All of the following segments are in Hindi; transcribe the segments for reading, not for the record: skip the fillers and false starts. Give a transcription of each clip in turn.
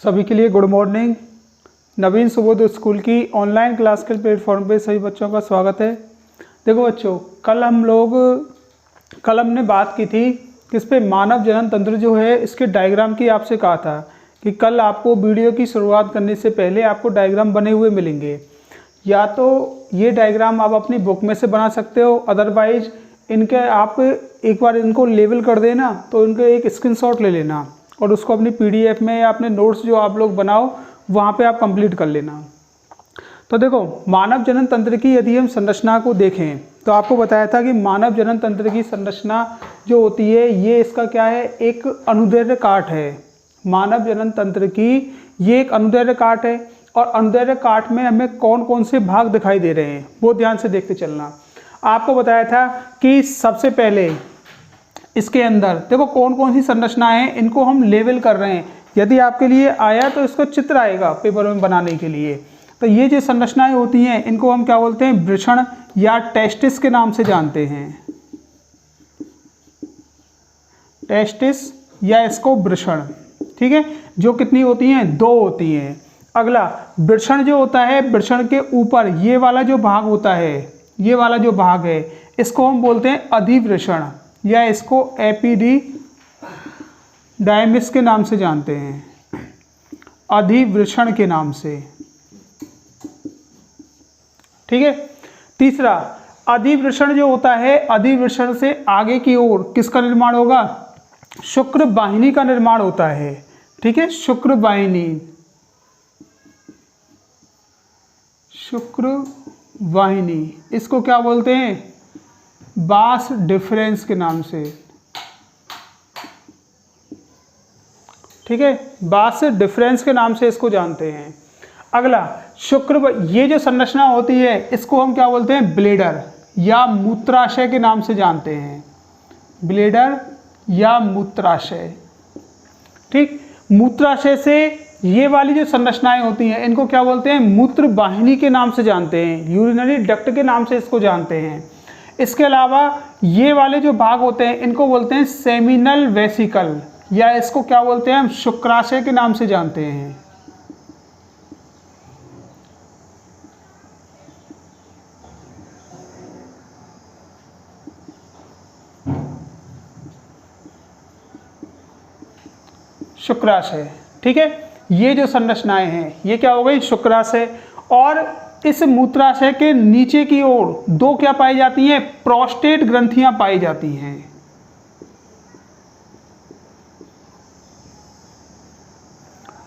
सभी के लिए गुड मॉर्निंग। नवीन सुबोध स्कूल की ऑनलाइन क्लास के प्लेटफॉर्म पे सभी बच्चों का स्वागत है। देखो बच्चों, कल हमने बात की थी किस पे, मानव जनन तंत्र जो है इसके डायग्राम की आपसे कहा था कि कल आपको वीडियो की शुरुआत करने से पहले आपको डायग्राम बने हुए मिलेंगे। या तो ये डायग्राम आप अपनी बुक में से बना सकते हो, अदरवाइज इनके आप एक बार इनको लेबल कर देना, तो इनका एक स्क्रीनशॉट ले लेना और उसको अपनी पीडीएफ में या अपने नोट्स जो आप लोग बनाओ वहाँ पे आप कंप्लीट कर लेना। तो देखो, मानव जनन तंत्र की यदि हम संरचना को देखें तो आपको बताया था कि मानव जनन तंत्र की संरचना जो होती है ये इसका क्या है, एक अनुदैर्ध्य काट है। मानव जनन तंत्र की ये एक अनुदैर्ध्य काट है और अनुदैर्ध्य काट में हमें कौन कौन से भाग दिखाई दे रहे हैं वो ध्यान से देखते चलना। आपको बताया था कि सबसे पहले इसके अंदर देखो कौन कौन सी संरचनाएं हैं, इनको हम लेवल कर रहे हैं। यदि आपके लिए आया तो इसको चित्र आएगा पेपर में बनाने के लिए। तो ये जो संरचनाएं होती हैं इनको हम क्या बोलते हैं, वृषण या टेस्टिस के नाम से जानते हैं। टेस्टिस या इसको वृषण, ठीक है, जो कितनी होती हैं, 2 होती हैं। अगला वृषण जो होता है, वृषण के ऊपर ये वाला जो भाग होता है, ये वाला जो भाग है इसको हम बोलते हैं अधिवृषण या इसको एपिडिडाइमिस के नाम से जानते हैं, अधिवृषण के नाम से, ठीक है। तीसरा, अधिवृषण जो होता है, अधिवृषण से आगे की ओर किसका निर्माण होगा, शुक्र वाहिनी का निर्माण होता है, ठीक है, शुक्र वाहिनी, शुक्र वाहिनी, इसको क्या बोलते हैं, बास डिफरेंस के नाम से, ठीक है, बास डिफरेंस के नाम से इसको जानते हैं। अगला शुक्र, ये जो संरचना होती है इसको हम क्या बोलते हैं, ब्लेडर या मूत्राशय के नाम से जानते हैं, ब्लेडर या मूत्राशय, ठीक। मूत्राशय से ये वाली जो संरचनाएं होती हैं इनको क्या बोलते हैं, मूत्र वाहिनी के नाम से जानते हैं, यूरिनरी डक्ट के नाम से इसको जानते हैं। इसके अलावा ये वाले जो भाग होते हैं इनको बोलते हैं सेमिनल वेसिकल या इसको क्या बोलते हैं, हम शुक्राशय के नाम से जानते हैं। शुक्राशय, ठीक है। ये जो संरचनाएं हैं ये क्या हो गई, शुक्राशय। और इस मूत्राशय के नीचे की ओर 2 क्या पाई जाती हैं, प्रोस्टेट ग्रंथियां पाई जाती हैं,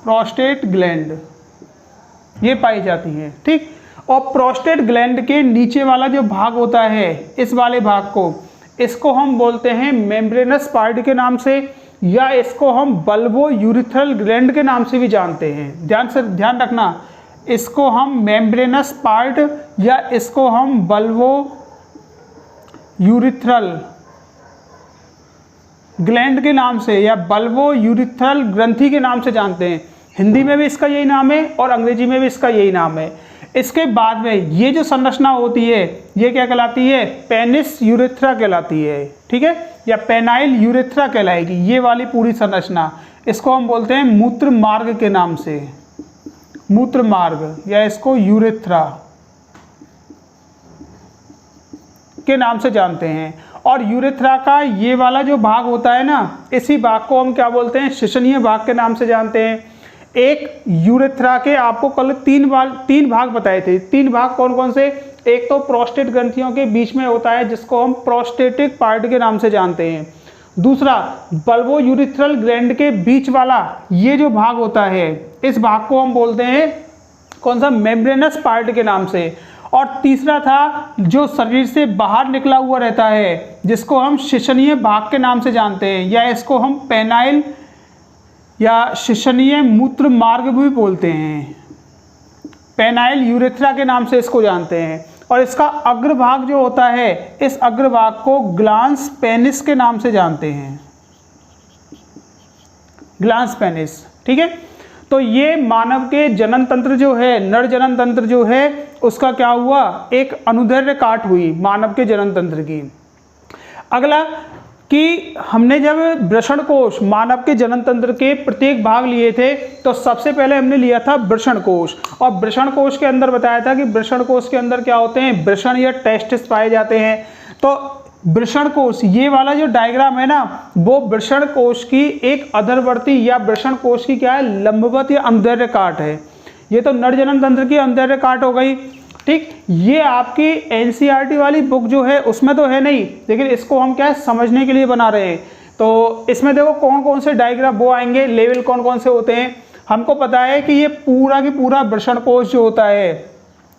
प्रोस्टेट ग्लैंड ये पाई जाती हैं, ठीक। और प्रोस्टेट ग्लैंड के नीचे वाला जो भाग होता है, इस वाले भाग को, इसको हम बोलते हैं मेम्ब्रेनस पार्ट के नाम से या इसको हम बल्बो यूरिथ्रल ग्लैंड के नाम से भी जानते हैं। ध्यान रखना, इसको हम मेम्ब्रेनस पार्ट या इसको हम बल्बो यूरिथ्रल ग्लैंड के नाम से या बल्बो यूरिथ्रल ग्रंथि के नाम से जानते हैं। हिंदी में भी इसका यही नाम है और अंग्रेजी में भी इसका यही नाम है। इसके बाद में ये जो संरचना होती है ये क्या कहलाती है, पेनिस यूरेथ्रा कहलाती है, ठीक है, या पेनाइल यूरेथ्रा कहलाएगी ये वाली पूरी संरचना। इसको हम बोलते हैं मूत्र मार्ग के नाम से, मूत्र मार्ग या इसको यूरेथ्रा के नाम से जानते हैं। और यूरेथ्रा का ये वाला जो भाग होता है ना, इसी भाग को हम क्या बोलते हैं, शिशनीय भाग के नाम से जानते हैं। एक यूरेथ्रा के आपको कल 3 भाग बताए थे। 3 भाग कौन कौन से, एक तो प्रोस्टेट ग्रंथियों के बीच में होता है जिसको हम प्रोस्टेटिक पार्ट के नाम से जानते हैं। दूसरा, बल्बो यूरिथ्रल ग्लैंड के बीच वाला ये जो भाग होता है इस भाग को हम बोलते हैं कौन सा, मेम्ब्रेनस पार्ट के नाम से। और तीसरा था जो शरीर से बाहर निकला हुआ रहता है जिसको हम शिशनीय भाग के नाम से जानते हैं या इसको हम पेनाइल या शिशनीय मूत्र मार्ग भी बोलते हैं, पेनाइल यूरेथ्रा के नाम से इसको जानते हैं। और इसका अग्रभाग जो होता है, इस अग्रभाग को ग्लांस पेनिस के नाम से जानते हैं, ग्लांस पेनिस, ठीक है। तो ये मानव के जनन तंत्र जो है, नर जनन तंत्र जो है उसका क्या हुआ, एक अनुदैर्ध्य काट हुई मानव के जनन तंत्र की। अगला कि हमने जब वृषण कोश मानव के जनन तंत्र के प्रत्येक भाग लिए थे तो सबसे पहले हमने लिया था वृषण कोश, और वृषण कोश के अंदर बताया था कि वृषण कोश के अंदर क्या होते हैं, वृषण या टेस्टिस पाए जाते हैं। तो वृषण कोश, ये वाला जो डायग्राम है ना, वो वृषण कोश की एक अधरवर्ती या वृषण कोश की क्या है, लंबवत या अनुदैर्घ्य काट है। ये तो नर जनन तंत्र की अनुदैर्घ्य काट हो गई, ठीक। ये आपकी एनसीईआरटी वाली बुक जो है उसमें तो है नहीं, लेकिन इसको हम क्या है समझने के लिए बना रहे हैं। तो इसमें देखो कौन कौन से डायग्राम वो आएंगे, लेवल कौन कौन से होते हैं। हमको पता है कि ये पूरा की पूरा वृषण कोश जो होता है,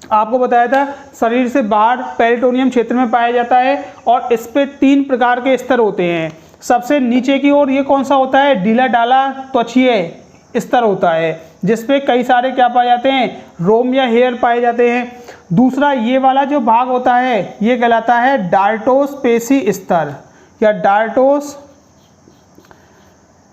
आपको बताया था शरीर से बाहर पेरिटोनियम क्षेत्र में पाया जाता है, और इस पे 3 प्रकार के स्तर होते हैं। सबसे नीचे की ओर ये कौन सा होता है, ढीला डाला त्वचीय स्तर होता है, जिसपे कई सारे क्या पाए जाते हैं, रोम या हेयर पाए जाते हैं। दूसरा ये वाला जो भाग होता है ये कहलाता है डार्टोस पेशी स्तर या डार्टोस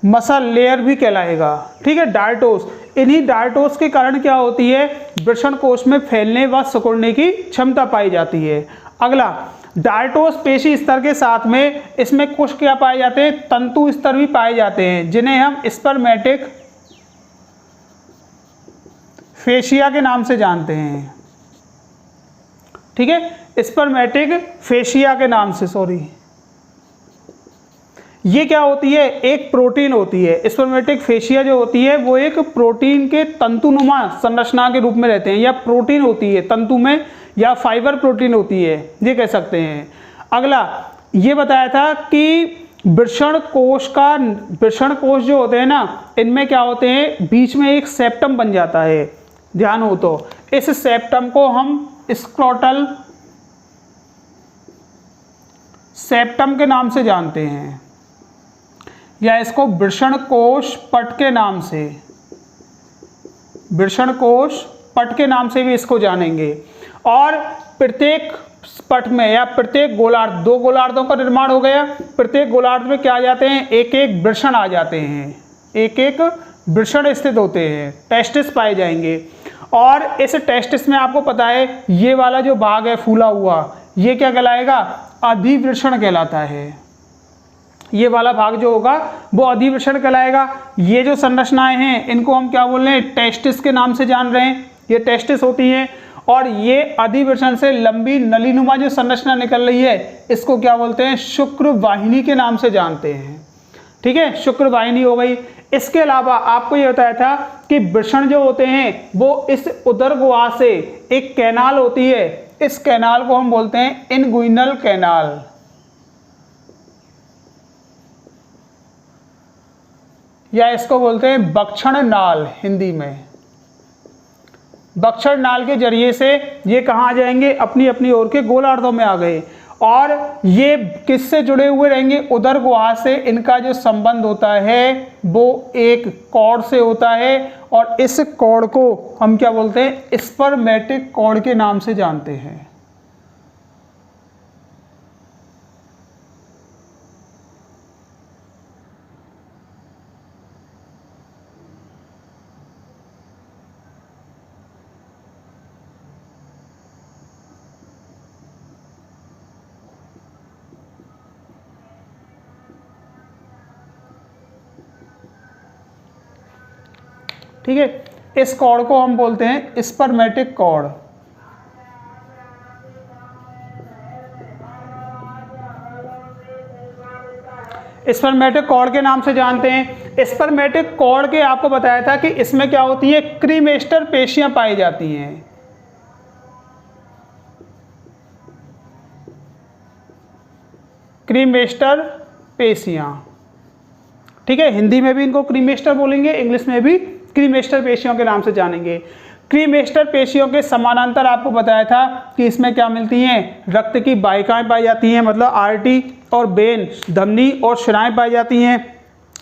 मसल लेयर भी कहलाएगा, ठीक है। डार्टोस, इन्हीं डार्टोस के कारण क्या होती है, वृषण कोश में फैलने व सिकुड़ने की क्षमता पाई जाती है। अगला डार्टोस पेशी स्तर के साथ में इसमें कुछ क्या पाए जाते हैं, तंतु स्तर भी पाए जाते हैं, जिन्हें हम स्पर्मेटिक फेशिया के नाम से जानते हैं, ठीक है, स्पर्मेटिक फेशिया के नाम से, सॉरी। ये क्या होती है, एक प्रोटीन होती है। स्पर्मेटिक फेशिया जो होती है वो एक प्रोटीन के तंतुनुमा संरचना के रूप में रहते हैं, या प्रोटीन होती है तंतु में, या फाइबर प्रोटीन होती है, ये कह सकते हैं। अगला ये बताया था कि वृषण कोश जो होते हैं ना, इनमें क्या होते हैं, बीच में एक सेप्टम बन जाता है, ध्यान हो तो। इस सेप्टम को हम स्क्रोटल सेप्टम के नाम से जानते हैं, या इसको वृषण कोश पट के नाम से, वृषण कोश पट के नाम से भी इसको जानेंगे। और प्रत्येक पट में या प्रत्येक गोलार्ध, 2 गोलार्धों का निर्माण हो गया, प्रत्येक गोलार्ध में क्या आ जाते हैं, एक एक वृषण आ जाते हैं, एक एक वृषण स्थित होते हैं, टेस्टिस पाए जाएंगे। और इस टेस्टिस में आपको पता है ये वाला जो भाग है फूला हुआ, ये क्या कहलाएगा, अधिवृषण कहलाता है। ये वाला भाग जो होगा वो अधिवृषण कहलाएगा। ये जो संरचनाएं हैं इनको हम क्या बोल रहे हैं, टेस्टिस के नाम से जान रहे हैं, ये टेस्टिस होती हैं। और ये अधिवृषण से लंबी नलीनुमा जो संरचना निकल रही है इसको क्या बोलते हैं, शुक्र वाहिनी के नाम से जानते हैं, ठीक है, शुक्र वाहिनी हो गई। इसके अलावा आपको ये बताया था कि वृषण जो होते हैं वो इस उदर गुहा से एक कैनाल होती है, इस कैनाल को हम बोलते हैं इनगुइनल कैनाल, या इसको बोलते हैं बक्षण नाल हिंदी में। बक्षण नाल के जरिए से ये कहाँ आ जाएंगे, अपनी अपनी ओर के गोलार्धों में आ गए। और ये किससे जुड़े हुए रहेंगे, उदर गुहा से इनका जो संबंध होता है वो एक कॉर्ड से होता है, और इस कॉर्ड को हम क्या बोलते हैं, स्पर्मेटिक कॉर्ड के नाम से जानते हैं। ठीक है, इस कॉर्ड को हम बोलते हैं स्पर्मेटिक कॉर्ड। स्पर्मेटिक कॉर्ड के नाम से जानते हैं। स्पर्मेटिक कॉर्ड के आपको बताया था कि इसमें क्या होती है, क्रीमेस्टर पेशियां पाई जाती हैं। क्रीमेस्टर पेशियां, ठीक है, हिंदी में भी इनको क्रीमेस्टर बोलेंगे, इंग्लिश में भी क्रीमेस्टर पेशियों के नाम से जानेंगे। क्रीमेस्टर पेशियों के समानांतर आपको बताया था कि इसमें क्या मिलती हैं, रक्त की वाहिकाएं पाई जाती हैं, मतलब आर्टरी और वेन, धमनी और शिराएं पाई जाती हैं।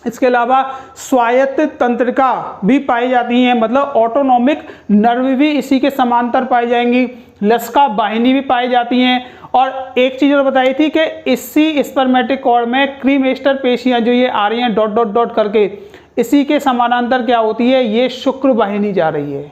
इसके अलावा स्वायत्त तंत्रिका भी पाई जाती हैं, मतलब ऑटोनॉमिक नर्व भी इसी के समांतर पाई जाएंगी। लसका वाहिनी भी पाई जाती हैं। और एक चीज़ और बताई थी कि इसी स्पर्मेटिक कॉर्ड में क्रीमेस्टर पेशियां जो ये आ रही हैं डॉट डॉट डॉट करके, इसी के समानांतर क्या होती है, ये शुक्र वाहिनी जा रही है,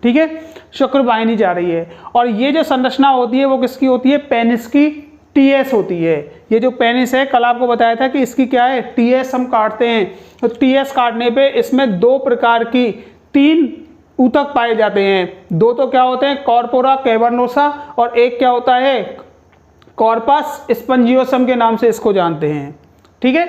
ठीक है, शुक्र वाहिनी जा रही है। और ये जो संरचना होती है वो किसकी होती है, पेनिस की टीएस होती है। ये जो पेनिस है कल आपको बताया था कि इसकी क्या है, टीएस हम काटते हैं। तो टीएस काटने पे इसमें दो प्रकार की 3 ऊतक पाए जाते हैं। दो तो क्या होते हैं, कॉर्पोरा कैवर्नोसा, और एक क्या होता है, कॉर्पस स्पंजियोसम के नाम से इसको जानते हैं। ठीक है,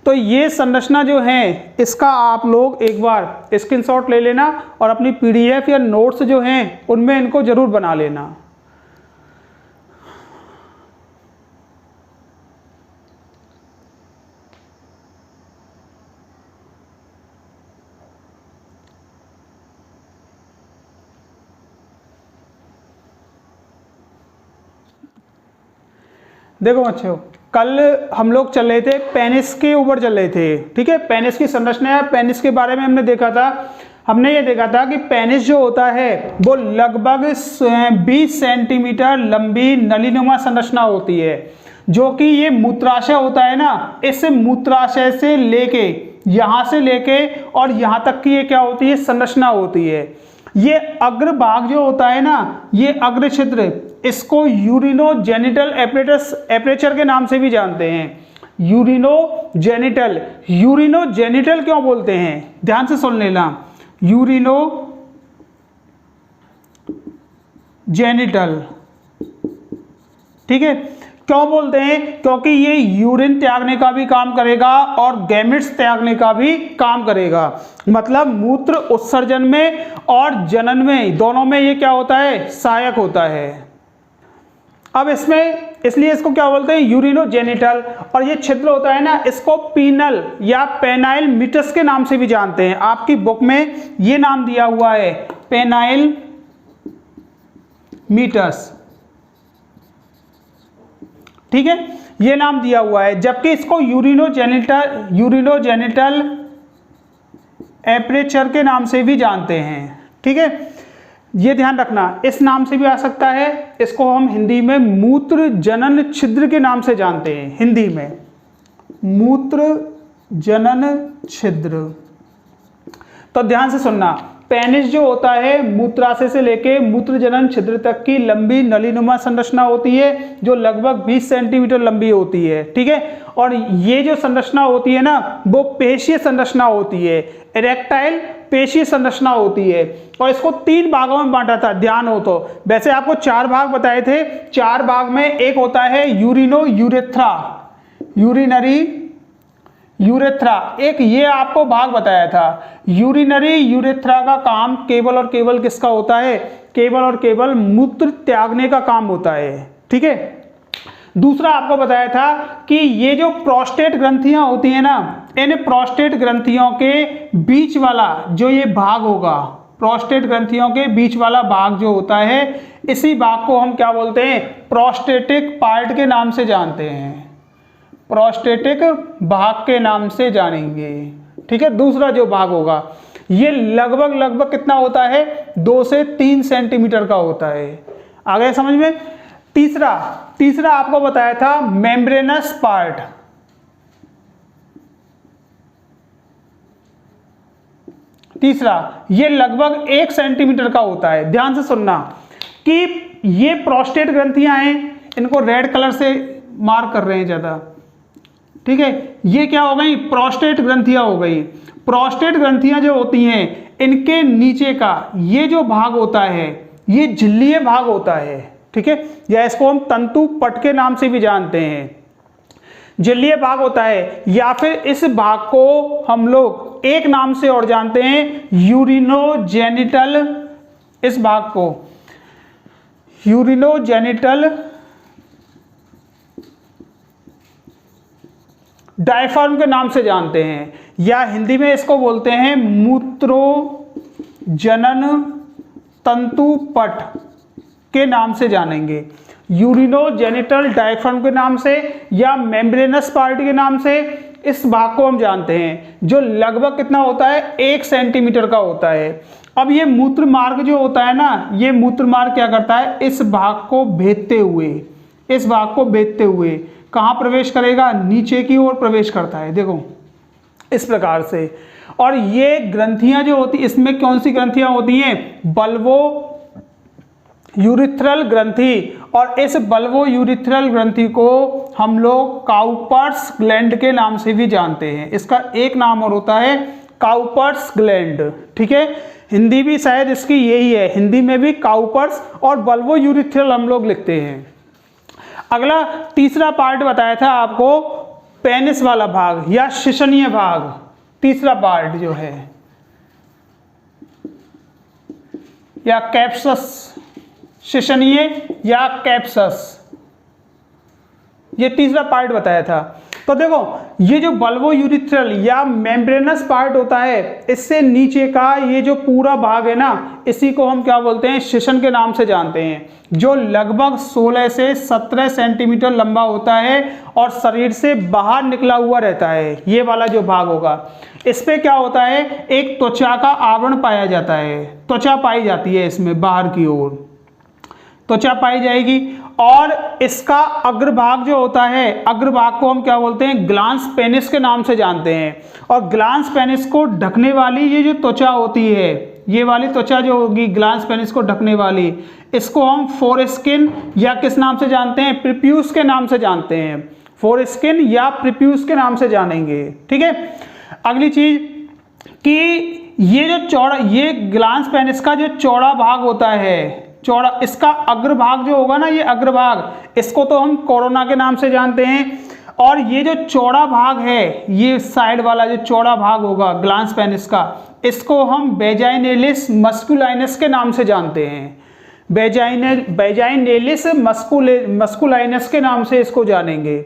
तो ये संरचना जो है इसका आप लोग एक बार स्क्रीनशॉट ले लेना और अपनी पीडीएफ या नोट्स जो हैं उनमें इनको जरूर बना लेना। देखो बच्चों, कल हम लोग चल रहे थे पेनिस के ऊपर चल रहे थे। ठीक है, पेनिस की संरचना है, पेनिस के बारे में हमने देखा था। हमने ये देखा था कि पेनिस जो होता है वो लगभग 20 सेंटीमीटर लंबी नलीनुमा संरचना होती है, जो कि ये मूत्राशय होता है ना, इस मूत्राशय से लेके यहाँ से लेके और यहाँ तक की ये क्या होती है, संरचना होती है। ये अग्रभाग जो होता है ना, ये अग्र छिद्र, इसको यूरिनोजेनिटल एपरेचर के नाम से भी जानते हैं। यूरिनोजेनिटल, यूरिनोजेनिटल क्यों बोलते हैं, ध्यान से सुन लेना। यूरिनोजेनिटल, ठीक है, क्यों बोलते हैं, क्योंकि ये यूरिन त्यागने का भी काम करेगा और गैमेट्स त्यागने का भी काम करेगा। मतलब मूत्र उत्सर्जन में और जनन में, दोनों में ये क्या होता है, सहायक होता है। अब इसमें इसलिए इसको क्या बोलते हैं, यूरिनोजेनिटल। और ये छिद्र होता है ना, इसको पीनल या पेनाइल मीटस के नाम से भी जानते हैं। आपकी बुक में ये नाम दिया हुआ है, पेनाइल मीटस। ठीक है, ये नाम दिया हुआ है, जबकि इसको यूरिनोजेनिटल एपरेचर के नाम से भी जानते हैं। ठीक है, ये ध्यान रखना, इस नाम से भी आ सकता है। इसको हम हिंदी में मूत्र जनन छिद्र के नाम से जानते हैं, हिंदी में मूत्र जनन छिद्र। तो ध्यान से सुनना, पेनिस जो होता है मूत्राशय से लेके मूत्र जनन छिद्र तक की लंबी नलीनुमा संरचना होती है, जो लगभग 20 सेंटीमीटर लंबी होती है। ठीक है, और ये जो संरचना होती है ना, वो पेशीय संरचना होती है, इरेक्टाइल पेशीय संरचना होती है। और इसको 3 भागों में बांटा था, ध्यान हो तो। वैसे आपको 4 भाग बताए थे। 4 भाग में एक होता है यूरिनो यूरेथ्रा, यूरिनरी यूरेथ्रा, एक ये आपको भाग बताया था। यूरिनरी यूरेथ्रा का काम केवल और केवल किसका होता है, केवल और केवल मूत्र त्यागने का काम होता है। ठीक है, दूसरा आपको बताया था कि ये जो प्रोस्टेट ग्रंथियां होती हैं ना, इन प्रोस्टेट ग्रंथियों के बीच वाला जो ये भाग होगा, प्रोस्टेट ग्रंथियों के बीच वाला भाग जो होता है, इसी भाग को हम क्या बोलते हैं, प्रोस्टेटिक पार्ट के नाम से जानते हैं, प्रोस्टेटिक भाग के नाम से जानेंगे। ठीक है, दूसरा जो भाग होगा ये लगभग कितना होता है, 2 से 3 सेंटीमीटर का होता है। आ गए समझ में। तीसरा आपको बताया था मेम्ब्रेनस पार्ट। तीसरा ये लगभग 1 सेंटीमीटर का होता है। ध्यान से सुनना कि ये प्रोस्टेट ग्रंथियां हैं, इनको रेड कलर से मार्क कर रहे हैं ज्यादा। ठीक है, ये क्या हो गई, प्रोस्टेट ग्रंथियां हो गई। प्रोस्टेट ग्रंथियां जो होती हैं, इनके नीचे का ये जो भाग होता है, ये झिल्लीय भाग होता है। ठीक है, या इसको हम तंतु पट के नाम से भी जानते हैं, झिल्लीय भाग होता है। या फिर इस भाग को हम लोग एक नाम से और जानते हैं, यूरिनोजेनिटल। इस भाग को यूरिनोजेनिटल डायफ्राम के नाम से जानते हैं, या हिंदी में इसको बोलते हैं मूत्रोजनन तंतुपट के नाम से जानेंगे। यूरिनोजेनिटल डायफ्राम के नाम से या मेम्ब्रेनस पार्ट के नाम से इस भाग को हम जानते हैं, जो लगभग कितना होता है, 1 सेंटीमीटर का होता है। अब ये मूत्र मार्ग जो होता है ना, ये मूत्र मार्ग क्या करता है, इस भाग को भेदते हुए कहाँ प्रवेश करेगा, नीचे की ओर प्रवेश करता है। देखो इस प्रकार से। और ये ग्रंथियां जो होती, इसमें कौन सी ग्रंथियां होती हैं, बल्वो यूरिथ्रल ग्रंथि और इस बल्बो-यूरिथ्रल ग्रंथि को हम लोग काउपर्स ग्लैंड के नाम से भी जानते हैं। इसका एक नाम और होता है काउपर्स ग्लैंड, ठीक है। हिंदी भी शायद इसकी यही है, हिंदी में भी काउपर्स और बल्बो-यूरिथ्रल हम लोग लिखते हैं। अगला तीसरा पार्ट बताया था आपको, पेनिस वाला भाग या शिशनीय भाग, तीसरा पार्ट जो है, या कैप्सस, शिशनीय या कैप्सस, ये तीसरा पार्ट बताया था। तो देखो ये जो बल्बो-यूरिथ्रल या मेम्ब्रेनस पार्ट होता है, इससे नीचे का ये जो पूरा भाग है ना, इसी को हम क्या बोलते हैं, शिशन के नाम से जानते हैं, जो लगभग 16 से 17 सेंटीमीटर लंबा होता है और शरीर से बाहर निकला हुआ रहता है। ये वाला जो भाग होगा, इस पे क्या होता है, एक त्वचा का आवरण पाया जाता है, त्वचा पाई जाती है, इसमें बाहर की ओर त्वचा पाई जाएगी। और इसका अग्रभाग जो होता है, अग्रभाग को हम क्या बोलते हैं, ग्लांस पेनिस के नाम से जानते हैं। और ग्लांस पेनिस को ढकने वाली ये जो त्वचा होती है, ये वाली त्वचा जो होगी ग्लांस पेनिस को ढकने वाली, इसको हम फोरस्किन या किस नाम से जानते हैं, प्रीप्यूस के नाम से जानते हैं। फोरस्किन या प्रीप्यूस के नाम से जानेंगे, ठीक है। अगली चीज कि ये जो चौड़ा, ये ग्लांस पेनिस का जो चौड़ा भाग होता है, चौड़ा, इसका अग्रभाग जो होगा ना, ये अग्रभाग, इसको तो हम कोरोना के नाम से जानते हैं। और ये जो चौड़ा भाग है, ये साइड वाला जो चौड़ा भाग होगा ग्लांस पेनिस का, इसको हम वेजाइनेलिस मस्कुलाइनस के नाम से जानते हैं। वेजाइनेलिस मस्कुलाइनस के नाम से इसको जानेंगे।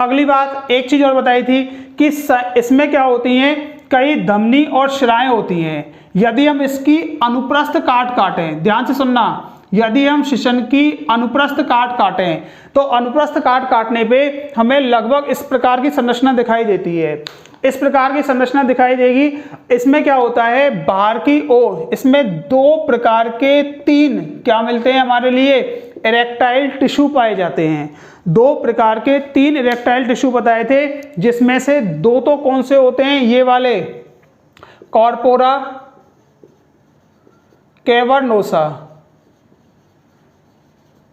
अगली बात, एक चीज और बताई थी कि इसमें क्या होती हैं, कई धमनी और शिराएं होती हैं। यदि हम इसकी अनुप्रस्थ काट काटें, ध्यान से सुनना, यदि हम शिशन की अनुप्रस्थ काट काटें तो अनुप्रस्थ काट काटने पे हमें लगभग इस प्रकार की संरचना दिखाई देती है। इस प्रकार की संरचना दिखाई देगी। इसमें क्या होता है, बाहर की ओर इसमें दो प्रकार के तीन क्या मिलते हैं हमारे लिए, इरेक्टाइल टिश्यू पाए जाते हैं। दो प्रकार के तीन इरेक्टाइल टिश्यू बताए थे, जिसमें से दो तो कौन से होते हैं, ये वाले कॉर्पोरा कैवर्नोसा,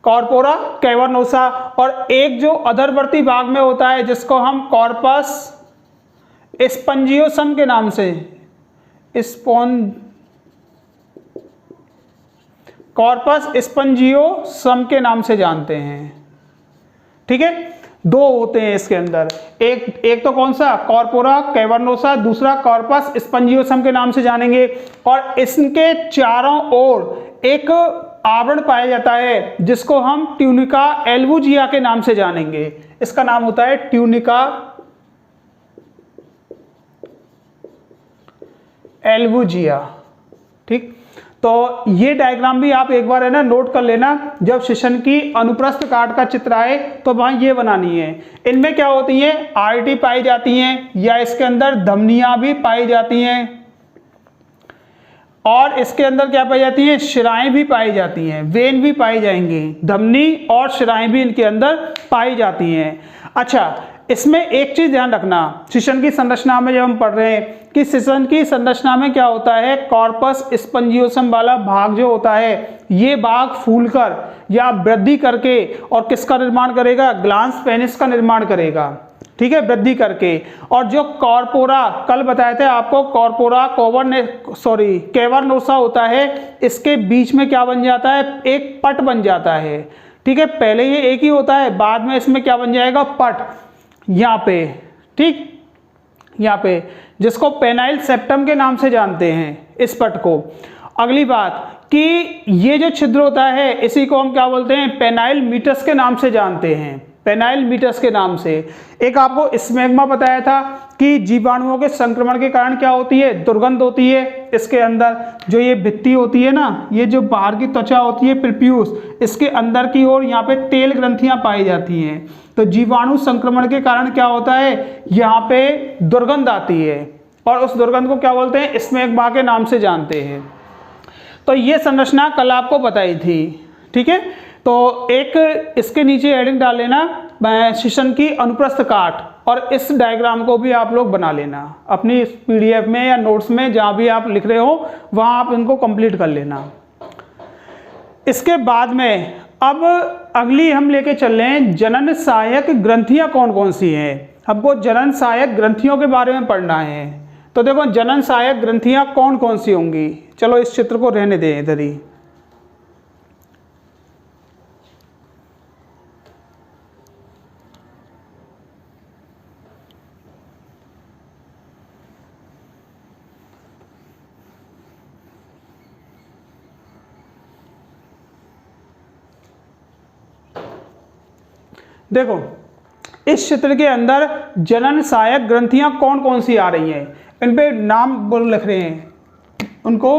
कॉर्पोरा कैवर्नोसा, और एक जो अधरवर्ती भाग में होता है जिसको हम कॉर्पस स्पंजियोसम के नाम से, कॉर्पस स्पंजियोसम के नाम से जानते हैं, ठीक है। दो होते हैं इसके अंदर, एक तो कौन सा, कॉर्पोरा कैवर्नोसा, दूसरा कॉर्पस स्पंजियोसम के नाम से जानेंगे। और इसके चारों ओर एक आवरण पाया जाता है जिसको हम ट्यूनिका एल्बुजिया के नाम से जानेंगे। इसका नाम होता है ट्यूनिका एल्बुजिया, ठीक। तो ये डायग्राम भी आप एक बार है ना नोट कर लेना, जब शिशन की अनुप्रस्थ काट का चित्र आए तो वहां ये बनानी है। इनमें क्या होती है, आर्टरी पाई जाती हैं, या इसके अंदर धमनियां भी पाई जाती हैं, और इसके अंदर क्या पाई जाती है, शिराएं भी पाई जाती हैं, वेन भी पाई जाएंगी, धमनी और शिराएं भी इनके अंदर पाई जाती हैं। अच्छा, इसमें एक चीज ध्यान रखना, शिशन की संरचना में जब हम पढ़ रहे हैं कि शिशन की संरचना में क्या होता है, कॉर्पस स्पंजियोसम वाला भाग जो होता है, ये भाग फूलकर या वृद्धि करके और किसका निर्माण करेगा, ग्लांस पेनिस का निर्माण करेगा, ठीक है, वृद्धि करके। और जो कॉर्पोरा, कल बताए थे आपको, कॉर्पोरा कैवर्नोसा होता है, इसके बीच में क्या बन जाता है, एक पट बन जाता है, ठीक है। पहले ये एक ही होता है, बाद में इसमें क्या बन जाएगा, पट, यहाँ पे, ठीक, यहाँ पे, जिसको पेनाइल सेप्टम के नाम से जानते हैं इस पट को। अगली बात कि ये जो छिद्र होता है, इसी को हम क्या बोलते हैं, पेनाइल मीटस के नाम से जानते हैं, पेनाइल मीटस के नाम से। एक आपको स्मैग्मा बताया था कि जीवाणुओं के संक्रमण के कारण क्या होती है, दुर्गंध होती है। इसके अंदर जो ये भित्ति होती है ना, ये जो बाहर की त्वचा होती है प्रीप्यूस, इसके अंदर की ओर यहाँ पे तेल ग्रंथियां पाई जाती हैं। तो जीवाणु संक्रमण के कारण क्या होता है, यहाँ पे दुर्गंध आती है, और उस दुर्गंध को क्या बोलते हैं, स्मैग्मा के नाम से जानते हैं। तो ये संरचना कल आपको बताई थी, ठीक है। तो एक इसके नीचे हेडिंग डाल लेना, शिशन की अनुप्रस्थ काट, और इस डायग्राम को भी आप लोग बना लेना अपनी पीडीएफ में या नोट्स में, जहाँ भी आप लिख रहे हो वहाँ आप इनको कंप्लीट कर लेना। इसके बाद में अब अगली हम लेके चल रहे हैं जनन सहायक ग्रंथियां कौन कौन सी हैं। हमको जनन सहायक ग्रंथियों के बारे में पढ़ना है। तो देखो जनन सहायक ग्रंथियां कौन कौन सी होंगी। चलो इस चित्र को रहने दें इधर ही। देखो इस चित्र के अंदर जनन सहायक ग्रंथियां कौन कौन सी आ रही हैं, इन पे नाम बोल लिख रहे हैं, उनको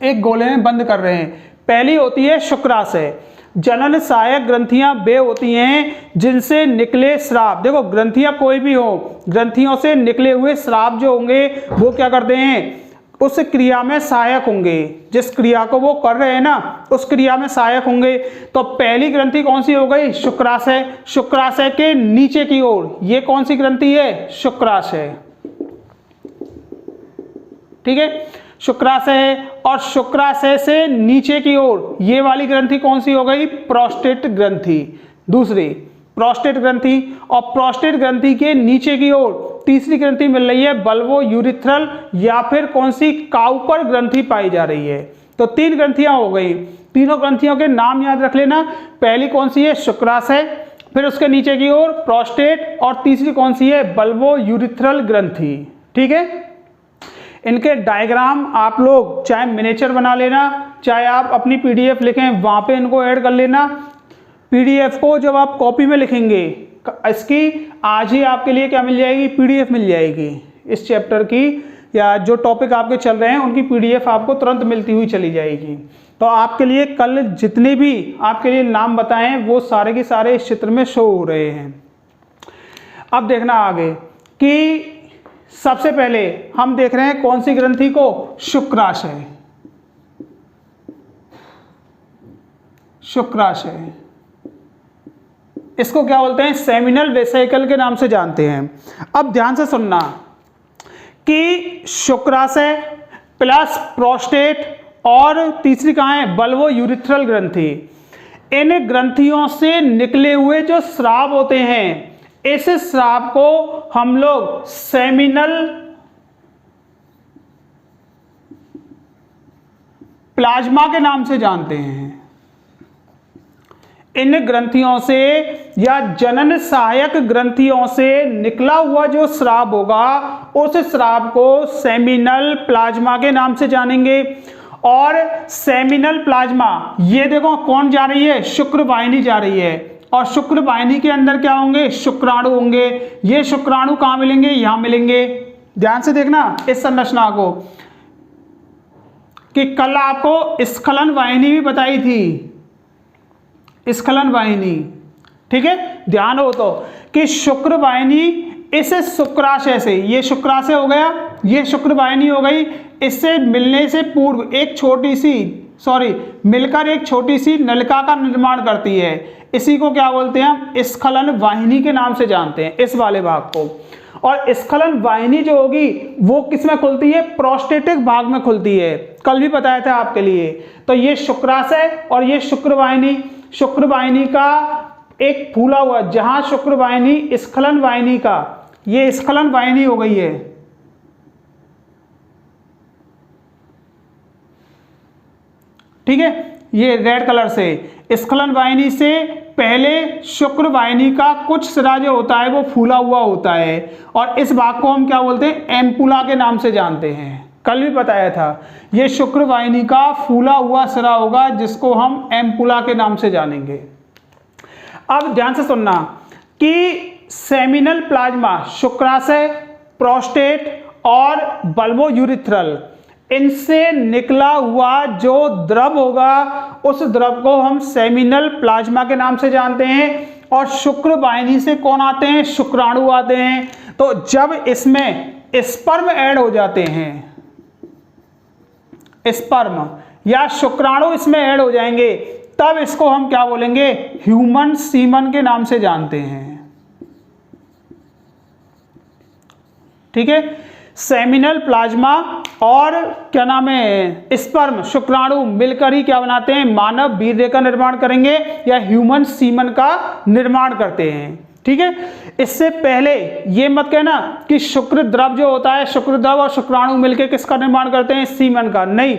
एक गोले में बंद कर रहे हैं। पहली होती है शुक्राशय। जनन सहायक ग्रंथियां वे होती हैं जिनसे निकले स्राव, देखो ग्रंथियां कोई भी हो, ग्रंथियों से निकले हुए स्राव जो होंगे वो क्या करते हैं, उस क्रिया में सहायक होंगे। जिस क्रिया को वो कर रहे हैं ना उस क्रिया में सहायक होंगे। तो पहली ग्रंथि कौन सी हो गई, शुक्राशय। शुक्राशय के नीचे की ओर ये कौन सी ग्रंथि है, शुक्राशय। ठीक है, शुक्राशय है। और शुक्राशय से नीचे की ओर ये वाली ग्रंथि कौन सी हो गई, प्रोस्टेट ग्रंथि। दूसरी प्रोस्टेट ग्रंथि। और प्रोस्टेट ग्रंथि के नीचे की ओर तीसरी ग्रंथि मिल रही है बल्बो यूरिथ्रल या फिर कौन सी, काउपर ग्रंथि पाई जा रही है। तो 3 ग्रंथियां हो गई। तीनों ग्रंथियों के नाम याद रख लेना। पहली कौन सी है, शुक्राशय, फिर उसके नीचे की ओर प्रोस्टेट, और तीसरी कौन सी है, बल्बो यूरिथ्रल ग्रंथि। ठीक है, इनके डायग्राम आप लोग चाहे मिनिएचर बना लेना, चाहे आप अपनी पीडीएफ लिखें वहां पे इनको ऐड कर लेना। पीडीएफ को जब आप कॉपी में लिखेंगे, इसकी आज ही आपके लिए क्या मिल जाएगी, पीडीएफ मिल जाएगी इस चैप्टर की, या जो टॉपिक आपके चल रहे हैं उनकी पीडीएफ आपको तुरंत मिलती हुई चली जाएगी। तो आपके लिए कल जितने भी आपके लिए नाम बताएं वो सारे के सारे इस चित्र में शो हो रहे हैं। अब देखना आगे कि सबसे पहले हम देख रहे हैं कौन सी ग्रंथि को, शुक्राशय। शुक्राशय इसको क्या बोलते हैं, सेमिनल वेसिकल के नाम से जानते हैं। अब ध्यान से सुनना कि शुक्राशय प्लस प्रोस्टेट और तीसरी कहाँ है, बल्बो यूरिथ्रल ग्रंथि। इन ग्रंथियों से निकले हुए जो स्राव होते हैं, इस स्राव को हम लोग सेमिनल प्लाज्मा के नाम से जानते हैं। इन ग्रंथियों से या जनन सहायक ग्रंथियों से निकला हुआ जो स्राव होगा उस स्राव को सेमिनल प्लाज्मा के नाम से जानेंगे। और सेमिनल प्लाज्मा ये देखो कौन जा रही है, शुक्र वाहिनी जा रही है। और शुक्र वाहिनी के अंदर क्या होंगे, शुक्राणु होंगे। ये शुक्राणु कहाँ मिलेंगे, यहां मिलेंगे। ध्यान से देखना इस संरचना को, कि कल आपको स्खलन वाहिनी भी बताई थी, स्खलन वाहिनी। ठीक है, ध्यान हो तो कि शुक्र वाहिनी इस शुक्राशय से, ये शुक्राशय हो गया, ये शुक्र वाहिनी हो गई, इससे मिलने से पूर्व एक छोटी सी मिलकर एक छोटी सी नलिका का निर्माण करती है। इसी को क्या बोलते हैं हम, स्खलन वाहिनी के नाम से जानते हैं इस वाले भाग को। और स्खलन वाहिनी जो होगी वो किसमें खुलती है, प्रोस्टेटिक भाग में खुलती है, कल भी बताया था आपके लिए। तो ये शुक्राशय और ये शुक्र वाहिनी का एक फूला हुआ, जहां शुक्र वाहिनी स्खलन वाहिनी का, ये स्खलन वाहिनी हो गई है। ठीक है, ये रेड कलर से स्खलन वाहिनी से पहले शुक्र वाहिनी का कुछ सिरा जो होता है वो फूला हुआ होता है, और इस भाग को हम क्या बोलते हैं, एम्पुला के नाम से जानते हैं। कल भी बताया था, ये शुक्र वाहिनी का फूला हुआ सिरा होगा जिसको हम एम्पुला के नाम से जानेंगे। अब ध्यान से सुनना कि सेमिनल प्लाज्मा, शुक्राशय, प्रोस्टेट और बल्बो यूरिथ्रल, इनसे निकला हुआ जो द्रव होगा उस द्रव को हम सेमिनल प्लाज्मा के नाम से जानते हैं। और शुक्र वाहिनी से कौन आते हैं, शुक्राणु आते हैं। तो जब इसमें स्पर्म ऐड हो जाते हैं, स्पर्म या शुक्राणु इसमें ऐड हो जाएंगे, तब इसको हम क्या बोलेंगे, ह्यूमन सीमन के नाम से जानते हैं। ठीक है, सेमिनल प्लाज्मा और क्या नाम है स्पर्म शुक्राणु मिलकर ही क्या बनाते हैं, मानव वीर्य का निर्माण करेंगे या ह्यूमन सीमन का निर्माण करते हैं। ठीक है, इससे पहले ये मत कहना कि शुक्र द्रव जो होता है, शुक्र द्रव और शुक्राणु मिलकर किसका निर्माण करते हैं, सीमन का। नहीं,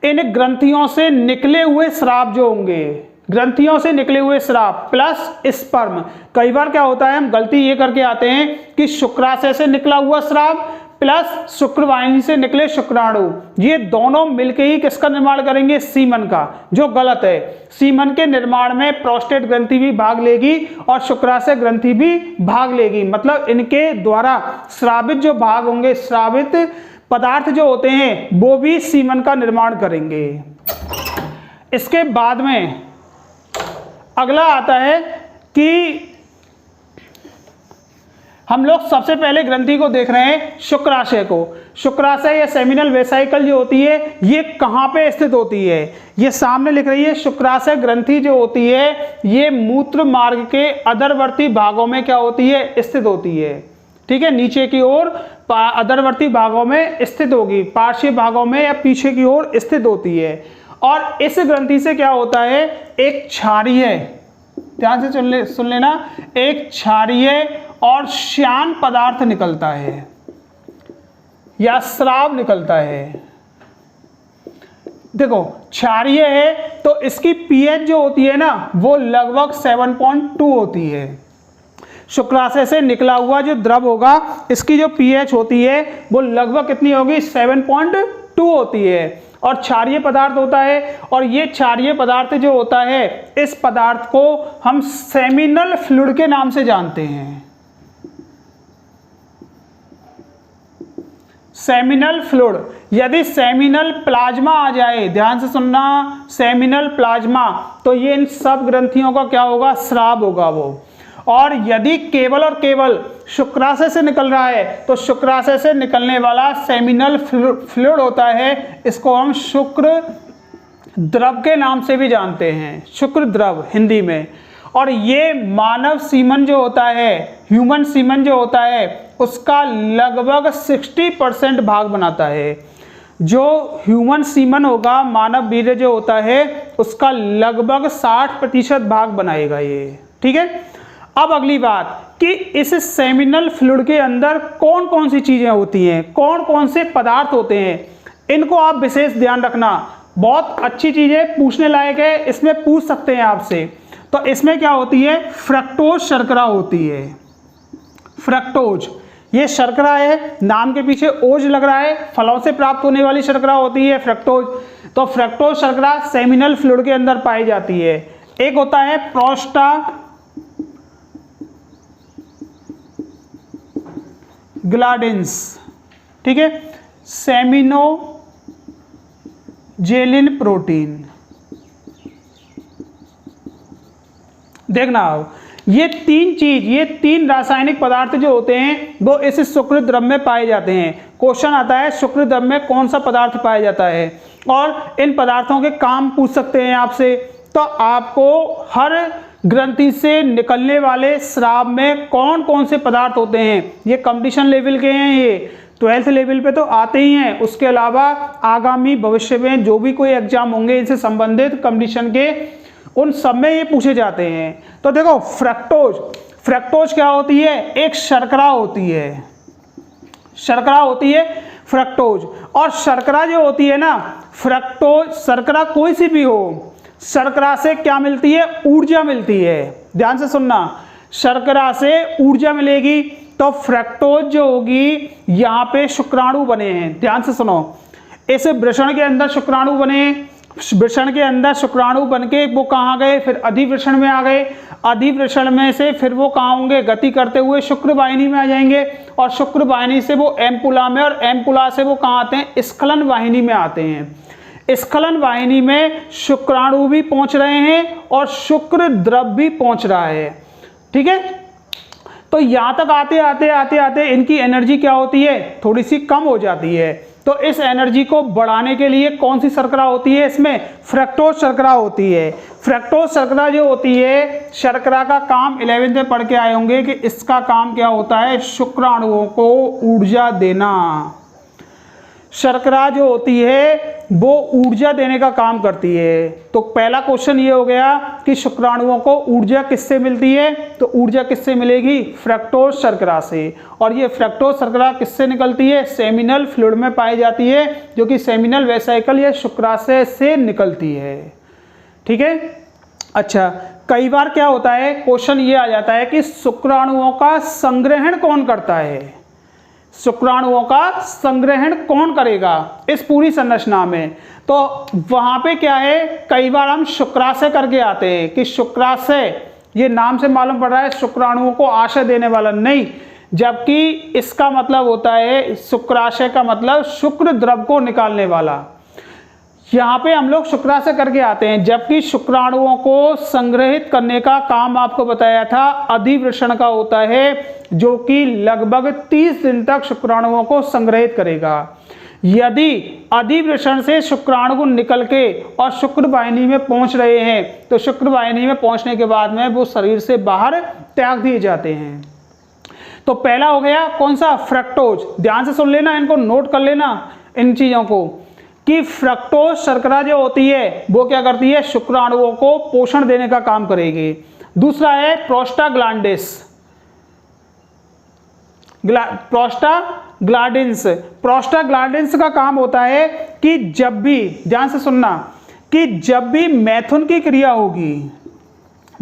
इन ग्रंथियों से निकले हुए स्राव जो होंगे, ग्रंथियों से निकले हुए स्राव प्लस स्पर्म। कई बार क्या होता है, हम गलती ये करके आते हैं कि शुक्राशय से निकला हुआ स्राव प्लस शुक्रवाहिनी से निकले शुक्राणु, ये दोनों मिलके ही किसका निर्माण करेंगे, सीमन का, जो गलत है। सीमन के निर्माण में प्रोस्टेट ग्रंथि भी भाग लेगी और शुक्राशय ग्रंथि भी भाग लेगी। मतलब इनके द्वारा स्रावित जो भाग होंगे, स्रावित पदार्थ जो होते हैं, वो भी सीमन का निर्माण करेंगे। इसके बाद में अगला आता है कि हम लोग सबसे पहले ग्रंथि को देख रहे हैं, शुक्राशय को। शुक्राशय या सेमिनल वेसाइकल जो होती है, ये कहाँ पे स्थित होती है, ये सामने लिख रही है। शुक्राशय ग्रंथि जो होती है, ये मूत्र मार्ग के अधरवर्ती भागों में क्या होती है, स्थित होती है। ठीक है, नीचे की ओर अधरवर्ती भागों में स्थित होगी, पार्श्व भागों में या पीछे की ओर स्थित होती है। और इस ग्रंथि से क्या होता है, एक क्षारीय, ध्यान से सुन लेना, एक क्षारीय और श्यान पदार्थ निकलता है या स्राव निकलता है। देखो क्षारीय है तो इसकी पीएच जो होती है ना, वो लगभग 7.2 होती है। शुक्राशय से निकला हुआ जो द्रव होगा, इसकी जो पीएच होती है वो लगभग कितनी होगी, 7.2 होती है। और क्षारीय पदार्थ होता है, और ये क्षारीय पदार्थ जो होता है, इस पदार्थ को हम सेमिनल फ्लूइड के नाम से जानते हैं। सेमिनल फ्लूइड, यदि सेमिनल प्लाज्मा आ जाए, ध्यान से सुनना, सेमिनल प्लाज्मा, तो ये इन सब ग्रंथियों का क्या होगा, स्राव होगा वो। और यदि केवल और केवल शुक्राशय से निकल रहा है, तो शुक्राशय से निकलने वाला सेमिनल फ्लूइड होता है, इसको हम शुक्र द्रव के नाम से भी जानते हैं, शुक्र द्रव हिंदी में। और ये मानव सीमन जो होता है, ह्यूमन सीमन जो होता है, उसका लगभग 60% भाग बनाता है। जो ह्यूमन सीमन होगा, मानव वीर्य जो होता है, उसका लगभग 60% भाग बनाएगा ये। ठीक है, अब अगली बात कि इस सेमिनल फ्लूइड के अंदर कौन कौन सी चीजें होती हैं, कौन कौन से पदार्थ होते हैं, इनको आप विशेष ध्यान रखना। बहुत अच्छी चीजें पूछने लायक है, इसमें पूछ सकते हैं आपसे। तो इसमें क्या होती है, फ्रक्टोज शर्करा होती है। फ्रक्टोज ये शर्करा है, नाम के पीछे ओज लग रहा है, फलों से प्राप्त होने वाली शर्करा होती है फ्रक्टोज। तो फ्रक्टोज शर्करा सेमिनल फ्लूइड के अंदर पाई जाती है। एक होता है प्रोस्टाग्लैंडिन्स, ठीक है, सेमिनोजेलिन प्रोटीन। देखना आप, ये तीन रासायनिक पदार्थ जो होते हैं वो इस शुक्र द्रव में पाए जाते हैं। क्वेश्चन आता है शुक्र द्रव में कौन सा पदार्थ पाया जाता है, और इन पदार्थों के काम पूछ सकते हैं आपसे। तो आपको हर ग्रंथि से निकलने वाले स्राव में कौन कौन से पदार्थ होते हैं, ये कंपटीशन लेवल के हैं, ये 12th लेवल पे तो आते ही हैं। उसके अलावा आगामी भविष्य में जो भी कोई एग्जाम होंगे इनसे संबंधित कंपटीशन के, उन सब में ये पूछे जाते हैं। तो देखो फ्रक्टोज क्या होती है, एक शर्करा होती है, शर्करा होती है फ्रक्टोज। और शर्करा जो होती है ना, फ्रक्टोज शर्करा कोई सी भी हो, शर्करा से क्या मिलती है, ऊर्जा मिलती है। ध्यान से सुनना, शर्करा से ऊर्जा मिलेगी। तो फ्रक्टोज जो होगी, यहाँ पे शुक्राणु बने हैं, ध्यान से सुनो, इस वृषण के अंदर शुक्राणु बने, वृषण के अंदर शुक्राणु बनके वो कहाँ गए, फिर अधिवृषण में आ गए, अधिवृषण में से फिर वो कहाँ होंगे, गति करते हुए शुक्र वाहिनी में आ जाएंगे, और शुक्र वाहिनी से वो एम्पुला में, और एम्पुला से वो कहाँ आते हैं, स्खलन वाहिनी में आते हैं। स्खलन वाहिनी में शुक्राणु भी पहुंच रहे हैं और शुक्र द्रव भी पहुंच रहा है। ठीक है, तो यहां तक आते आते इनकी एनर्जी क्या होती है, थोड़ी सी कम हो जाती है। तो इस एनर्जी को बढ़ाने के लिए कौन सी शर्करा होती है, इसमें फ्रक्टोज शर्करा होती है। फ्रक्टोज शर्करा जो होती है, शर्करा का काम 11th में पढ़ के आए होंगे कि इसका काम क्या होता है, शुक्राणुओं को ऊर्जा देना। शर्करा जो होती है वो ऊर्जा देने का काम करती है। तो पहला क्वेश्चन ये हो गया कि शुक्राणुओं को ऊर्जा किससे मिलती है, तो ऊर्जा किससे मिलेगी, फ्रक्टोज शर्करा से। और ये फ्रक्टोज शर्करा किससे निकलती है, सेमिनल फ्लूइड में पाई जाती है, जो कि सेमिनल वेसिकल या शुक्राशय से निकलती है। ठीक है। अच्छा, कई बार क्या होता है, क्वेश्चन ये आ जाता है कि शुक्राणुओं का संग्रहण कौन करता है, शुक्राणुओं का संग्रहण कौन करेगा इस पूरी संरचना में। तो वहां पे क्या है, कई बार हम शुक्राशय करके आते हैं कि शुक्राशय, ये नाम से मालूम पड़ रहा है शुक्राणुओं को आशय देने वाला, नहीं, जबकि इसका मतलब होता है, शुक्राशय का मतलब शुक्र द्रव को निकालने वाला। यहाँ पे हम लोग शुक्राशय करके आते हैं, जबकि शुक्राणुओं को संग्रहित करने का काम आपको बताया था अधिवृषण का होता है, जो कि लगभग 30 दिन तक शुक्राणुओं को संग्रहित करेगा। यदि अधिवृषण से शुक्राणु निकल के और शुक्र वाहिनी में पहुंच रहे हैं, तो शुक्र वाहिनी में पहुंचने के बाद में वो शरीर से बाहर त्याग दिए जाते हैं। तो पहला हो गया कौन सा, फ्रक्टोज। ध्यान से सुन लेना, इनको नोट कर लेना इन चीजों को, कि फ्रक्टोज शर्करा जो होती है वो क्या करती है, शुक्राणुओं को पोषण देने का काम करेगी। दूसरा है प्रोस्टाग्लैंडिंस, प्रोस्टाग्लैंडिंस। प्रोस्टाग्लैंडिंस का काम होता है कि जब भी, ध्यान से सुनना, कि जब भी मैथुन की क्रिया होगी,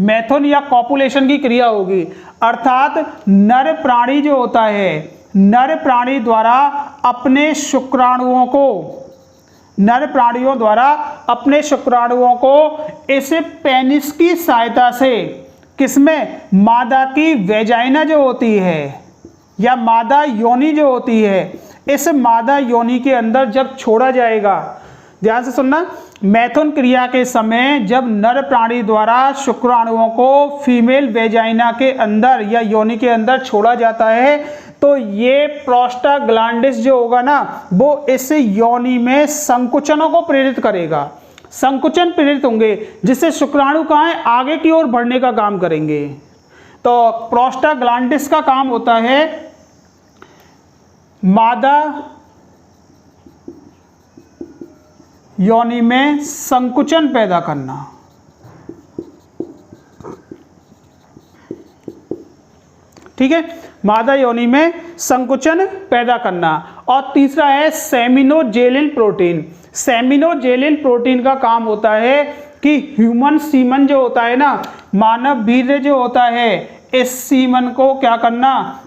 मैथुन या कॉपुलेशन की क्रिया होगी, अर्थात नर प्राणी जो होता है, नर प्राणी द्वारा अपने शुक्राणुओं को, नर प्राणियों द्वारा अपने शुक्राणुओं को इस पेनिस की सहायता से, किसमें, मादा की वेजाइना जो होती है या मादा योनि जो होती है, इस मादा योनि के अंदर जब छोड़ा जाएगा, ध्यान से सुनना, मैथुन क्रिया के समय जब नर प्राणी द्वारा शुक्राणुओं को फीमेल वेजाइना के अंदर या योनि के अंदर छोड़ा जाता है, तो ये प्रोस्टाग्लैंडिस जो होगा ना, वो इस योनि में संकुचनों को प्रेरित करेगा, संकुचन प्रेरित होंगे, जिससे शुक्राणु कहाँ है, आगे की ओर बढ़ने का काम करेंगे। तो प्रोस्टाग्लैंडिस का काम होता है मादा योनि में संकुचन पैदा करना। ठीक है, मादा योनि में संकुचन पैदा करना। और तीसरा है सेमिनोजेलिन प्रोटीन। सेमिनोजेलिन प्रोटीन का काम होता है कि ह्यूमन सीमन जो होता है ना, मानव वीर्य जो होता है, इस सीमन को क्या करना,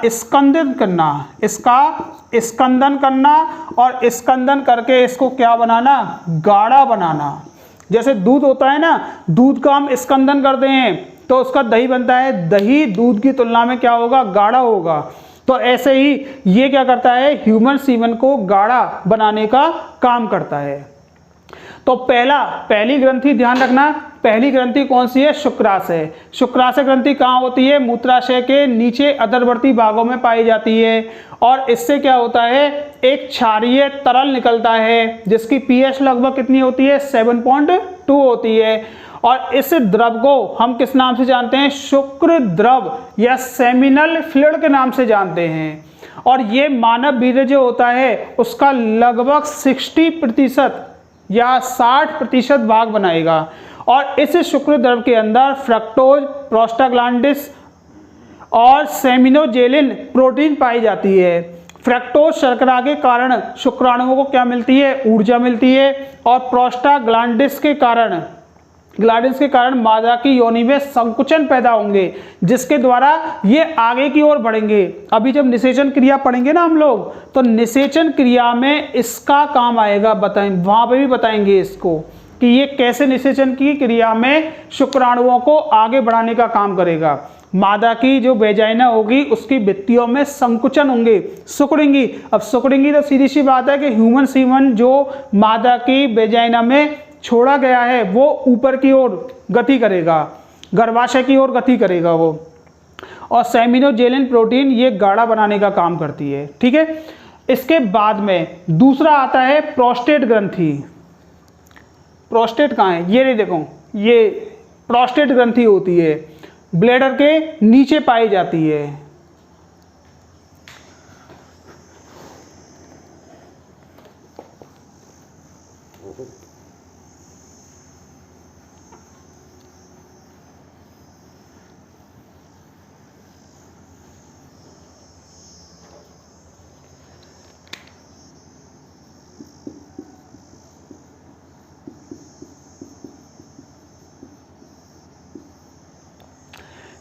स्कंदन करना, इसका स्कंदन करना, और स्कंदन करके इसको क्या बनाना, गाढ़ा बनाना। जैसे दूध होता है ना, दूध का हम स्कंदन करते हैं तो उसका दही बनता है, दही दूध की तुलना में क्या होगा, गाढ़ा होगा। तो ऐसे ही ये क्या करता है, ह्यूमन सीमन को गाढ़ा बनाने का काम करता है। तो पहली ग्रंथि ध्यान रखना, पहली ग्रंथि कौन सी है, शुक्राशय। शुक्राशय ग्रंथि कहाँ होती है, मूत्राशय के नीचे अधरवर्ती भागों में पाई जाती है। और इससे क्या होता है, एक क्षारीय तरल निकलता है, जिसकी पीएच लगभग कितनी होती है, 7.2 होती है। और इस द्रव को हम किस नाम से जानते हैं, शुक्र द्रव या सेमिनल फ्लूइड के नाम से जानते हैं। और ये मानव वीर्य जो होता है उसका लगभग 60% या 60% भाग बनाएगा। और इस शुक्र द्रव के अंदर फ्रक्टोज, प्रोस्टाग्लैंडिस और सेमिनोजेलिन प्रोटीन पाई जाती है। फ्रक्टोज शर्करा के कारण शुक्राणुओं को क्या मिलती है, ऊर्जा मिलती है। और प्रोस्टाग्लैंडिस के कारण मादा की योनि में संकुचन पैदा होंगे, जिसके द्वारा ये आगे की ओर बढ़ेंगे। अभी जब निषेचन क्रिया पढ़ेंगे ना हम लोग, तो निषेचन क्रिया में इसका काम आएगा, वहां पे भी बताएंगे इसको कि ये कैसे निषेचन की क्रिया में शुक्राणुओं को आगे बढ़ाने का काम करेगा। मादा की जो वेजाइना होगी उसकी भित्तियों में संकुचन होंगे, सिकुड़ेंगी। अब सिकुड़ेंगी तो सीधी सी बात है कि ह्यूमन सीमन जो मादा की वेजाइना में छोड़ा गया है वो ऊपर की ओर गति करेगा, गर्भाशय की ओर गति करेगा वो। और सेमिनोजेलिन प्रोटीन ये गाढ़ा बनाने का काम करती है। ठीक है, इसके बाद में दूसरा आता है प्रोस्टेट ग्रंथि। प्रोस्टेट कहाँ है, ये नहीं देखो, ये प्रोस्टेट ग्रंथि होती है, ब्लैडर के नीचे पाई जाती है।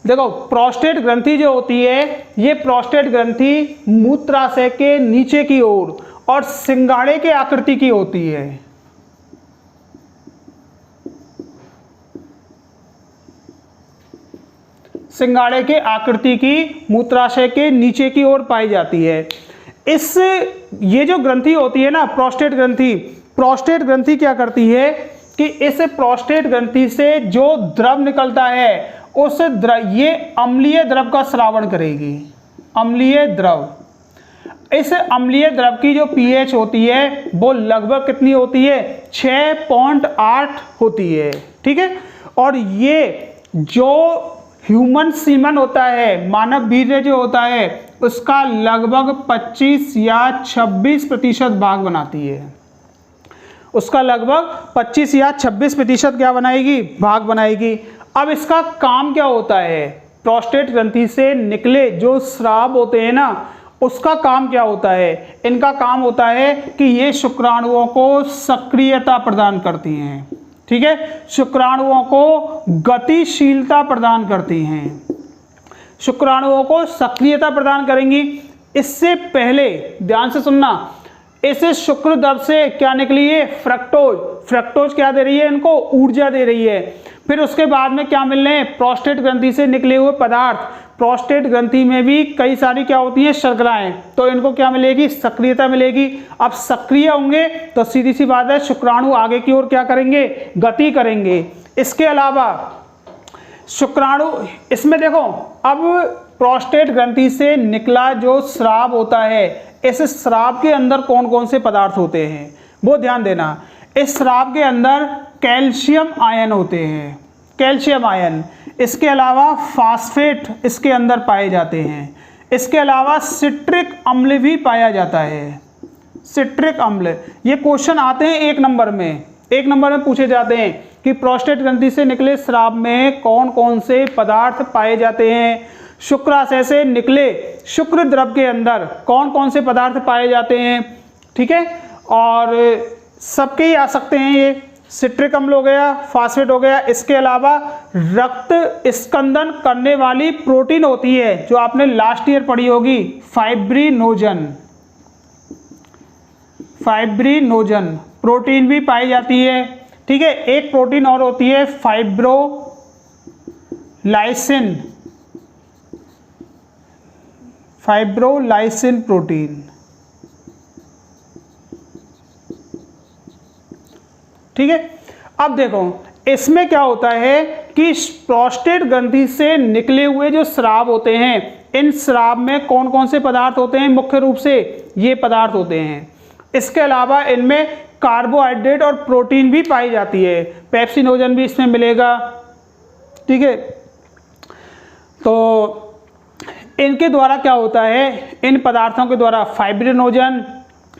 देखो प्रोस्टेट ग्रंथि जो होती है, ये प्रोस्टेट ग्रंथि मूत्राशय के नीचे की ओर और सिंगाड़े के आकृति की होती है। सिंगाड़े के आकृति की मूत्राशय के नीचे की ओर पाई जाती है। ये जो ग्रंथि होती है ना प्रोस्टेट ग्रंथि क्या करती है कि इस प्रोस्टेट ग्रंथि से जो द्रव निकलता है उस ये अम्लीय द्रव का स्रावन करेगी। अम्लीय द्रव, इस अम्लीय द्रव की जो पीएच होती है वो लगभग कितनी होती है, 6.8 होती है। ठीक है, और ये जो ह्यूमन सीमन होता है, मानव वीर्य जो होता है, उसका लगभग 25 या 26% भाग बनाती है। उसका लगभग 25 या 26% क्या बनाएगी, भाग बनाएगी। अब इसका काम क्या होता है, प्रोस्टेट ग्रंथि से निकले जो स्राव होते हैं ना, उसका काम क्या होता है, इनका काम होता है कि ये शुक्राणुओं को सक्रियता प्रदान करती हैं। ठीक है, शुक्राणुओं को गतिशीलता प्रदान करती हैं, शुक्राणुओं को सक्रियता प्रदान करेंगी। इससे पहले ध्यान से सुनना, इसे शुक्र द्रव से क्या निकली है, फ्रक्टोज। फ्रक्टोज क्या दे रही है, इनको ऊर्जा दे रही है। फिर उसके बाद में क्या मिल रहे हैं, प्रोस्टेट ग्रंथि से निकले हुए पदार्थ। प्रोस्टेट ग्रंथि में भी कई सारी क्या होती हैं, शर्कराएं, तो इनको क्या मिलेगी, सक्रियता मिलेगी। अब सक्रिय होंगे तो सीधी सी बात है, शुक्राणु आगे की ओर क्या करेंगे, गति करेंगे। इसके अलावा शुक्राणु, इसमें देखो, अब प्रोस्टेट ग्रंथि से निकला जो स्राव होता है, इस स्राव के अंदर कौन कौन से पदार्थ होते हैं वो ध्यान देना। इस स्राव के अंदर कैल्शियम आयन होते हैं, कैल्शियम आयन। इसके अलावा फास्फेट इसके अंदर पाए जाते हैं। इसके अलावा सिट्रिक अम्ल भी पाया जाता है, सिट्रिक अम्ल। ये क्वेश्चन आते हैं एक नंबर में पूछे जाते हैं कि प्रोस्टेट ग्रंथि से निकले स्राव में कौन कौन से पदार्थ पाए जाते हैं। शुक्राशय से निकले शुक्र द्रव के अंदर कौन कौन से पदार्थ पाए जाते हैं। ठीक है, और सबके ही आ सकते हैं, ये सिट्रिक अम्ल हो गया, फास्फेट हो गया। इसके अलावा रक्त स्कंदन करने वाली प्रोटीन होती है जो आपने लास्ट ईयर पढ़ी होगी, फाइब्रिनोजन। फाइब्रिनोजन प्रोटीन भी पाई जाती है। ठीक है, एक प्रोटीन और होती है फाइब्रोलाइसिन, फाइब्रोलाइसिन प्रोटीन। ठीक है, अब देखो इसमें क्या होता है कि प्रोस्टेट ग्रंथि से निकले हुए जो स्राव होते हैं, इन स्राव में कौन कौन से पदार्थ होते हैं, मुख्य रूप से ये पदार्थ होते हैं। इसके अलावा इनमें कार्बोहाइड्रेट और प्रोटीन भी पाई जाती है, पेप्सिनोजन भी इसमें मिलेगा। ठीक है, तो इनके द्वारा क्या होता है, इन पदार्थों के द्वारा फाइब्रिनोजन,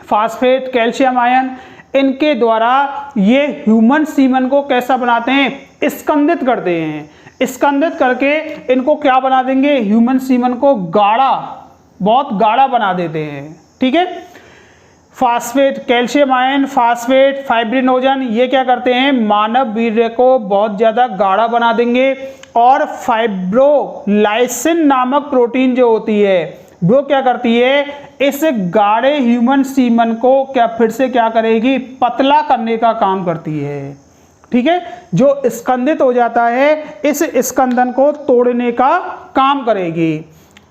फास्फेट, कैल्शियम आयन, इनके द्वारा ये ह्यूमन सीमन को कैसा बनाते हैं, स्कंदित करते हैं। स्कंदित करके इनको क्या बना देंगे, ह्यूमन सीमन को गाढ़ा, बहुत गाढ़ा बना देते हैं। ठीक है, phosphate, calcium ion, phosphate, fibrinogen, ये क्या करते हैं, मानव वीर्य को बहुत ज़्यादा गाढ़ा बना देंगे। और फाइब्रोलाइसिन नामक प्रोटीन जो होती है वो क्या करती है, इस गाढ़े ह्यूमन सीमन को क्या फिर से क्या करेगी, पतला करने का काम करती है। ठीक है, जो स्कंदित हो जाता है इस स्कंदन को तोड़ने का काम करेगी।